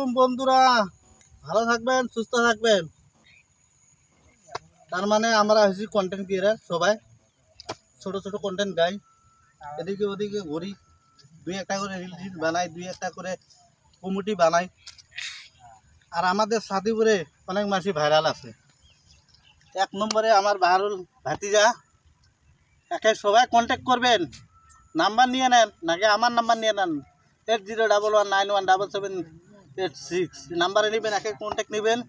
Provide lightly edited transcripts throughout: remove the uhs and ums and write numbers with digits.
আলাইকুম বন্ধুরা, ভালো থাকবেন, সুস্থ থাকবেন। তার মানে আমরা হয়েছি কন্টেন্ট ক্রিয়েটার, সবাই ছোট ছোট কন্টেন্ট গাই, এদিকে ওদিকে ঘুরি, দুই একটা করে রিল বানাই, দুই একটা করে কমিটি বানাই। আর আমাদের সাথীপুরে অনেক মাসি ভাইরাল আছে। এক নম্বরে আমার বাহারুল ভাতিজা। একে সবাই কন্ট্যাক্ট করবেন, নাম্বার নিয়ে নেন, নাকি আমার নাম্বার নিয়ে নেন। 8011917786 নাম্বারে নেবেন, একে কন্ট্যাক্ট নেবেন।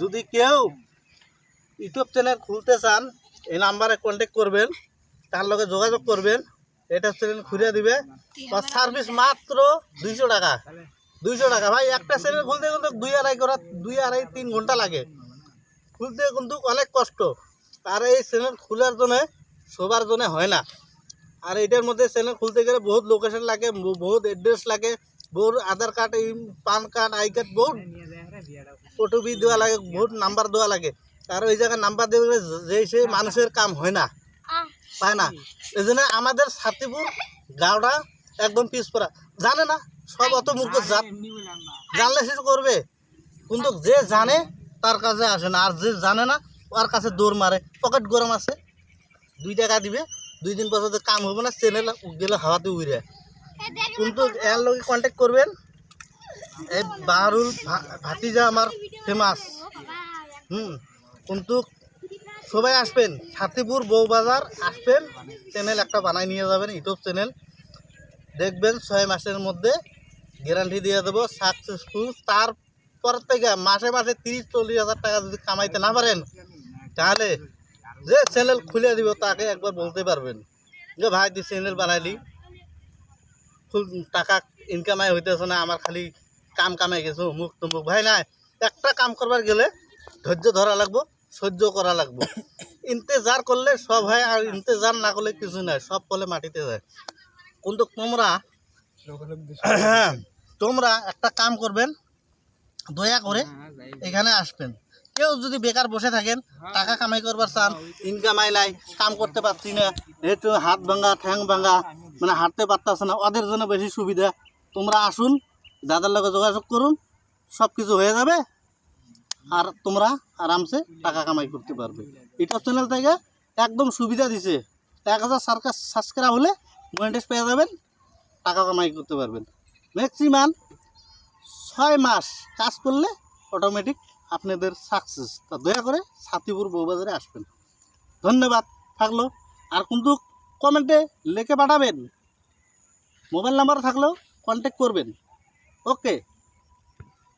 যদি কেউ ইউটিউব চ্যানেল খুলতে চান, এই নাম্বারে কন্ট্যাক্ট করবেন, তার লগে যোগাযোগ করবেন, এটা চ্যানেল খুলে দিবে। সার্ভিস মাত্র 200 টাকা। 200 টাকা ভাই। একটা চ্যানেল খুলতে কিন্তু 2-2.5-3 ঘন্টা লাগে, খুলতে কিন্তু অনেক কষ্ট। আর এই চ্যানেল খোলার জন্য সবার জন্য হয় না। আর এটার মধ্যে চ্যানেল খুলতে গেলে বহুত লোকেশন লাগে, বহুত অ্যাড্রেস লাগে, বহুত Aadhaar card, PAN card, I card, বহুত ওটিপি দেওয়া লাগে, বহুত নাম্বার দেওয়া লাগে। আর ওই জায়গায় নাম্বার দেওয়া যে সে মানুষের কাম হয় না, পায় না। এই জন্য আমাদের সাথীপুর গাঁওটা একদম পিছপড়া। জানে না, সব অত মূর্খ জাত। জানলে সে করবে, কিন্তু যে জানে তার কাছে আসে না। আর যে জানে না ওর কাছে দৌড় মারে, পকেট গরম আছে, 2 টাকা দিবে, 2 দিন পর্যন্ত কাম হবে না, চ্যানেল গেলে হাওয়াতে উড়ে। কিন্তু এর লগে কন্ট্যাক্ট করবেন। এই বাহারুল ভাতিজা আমার ফেমাস। কিন্তু সবাই আসবেন, সাথীপুর বউবাজার আসবেন, চ্যানেল একটা বানাই নিয়ে যাবেন, ইউটিউব চ্যানেল। দেখবেন 6 মাসের মধ্যে গ্যারান্টি দিয়ে দেবো সাকসেসফুল। তারপর থেকে মাসে মাসে 30-40 হাজার টাকা যদি কামাইতে না পারেন, তাহলে যে চ্যানেল খুলে দিব তাকে একবার বলতে পারবেন যে ভাই তুই চ্যানেল বানাইলি, ফুল টাকা ইনকামাই হইতেছে না, আমার খালি কামাই গেছো মুখ তুমুক। ভাই নাই, একটা কাম করবার গেলে ধৈর্য ধরা লাগবো, সহ্য করা লাগবো। ইন্তেজার করলে সব হয়, আর ইন্তেজার না করলে কিছু নাই, সব ফলে মাটিতে যায়। কিন্তু তোমরা একটা কাম করবেন, দয়া করে এখানে আসবেন। কেউ যদি বেকার বসে থাকেন, টাকা কামাই করবার চান, ইনকামাই নাই, কাম করতে পারছি না, একটু হাত ভাঙা ঠ্যাং ভাঙা, মানে হাঁটতে পারতেছে না, ওদের জন্য বেশি সুবিধা। তোমরা আসুন, দাদার লগে যোগাযোগ করুন, সব কিছু হয়ে যাবে। আর তোমরা আরামসে টাকা কামাই করতে পারবে। ইউটিউব চ্যানেল থেকে একদম সুবিধা দিছে। 1000 সাবস্ক্রাইব হলে মনিটাইজ পেয়ে যাবেন, টাকা কামাই করতে পারবেন। ম্যাক্সিমাম 6 মাস কাজ করলে অটোমেটিক আপনাদের সাকসেস। তা দয়া করে সাথীপুর বউবাজারে আসবেন। ধন্যবাদ থাকলো। আর কিন্তু কমেন্টে লিখে পাঠাবেন, মোবাইল নাম্বার থাকলেও কন্ট্যাক্ট করবেন। ওকে।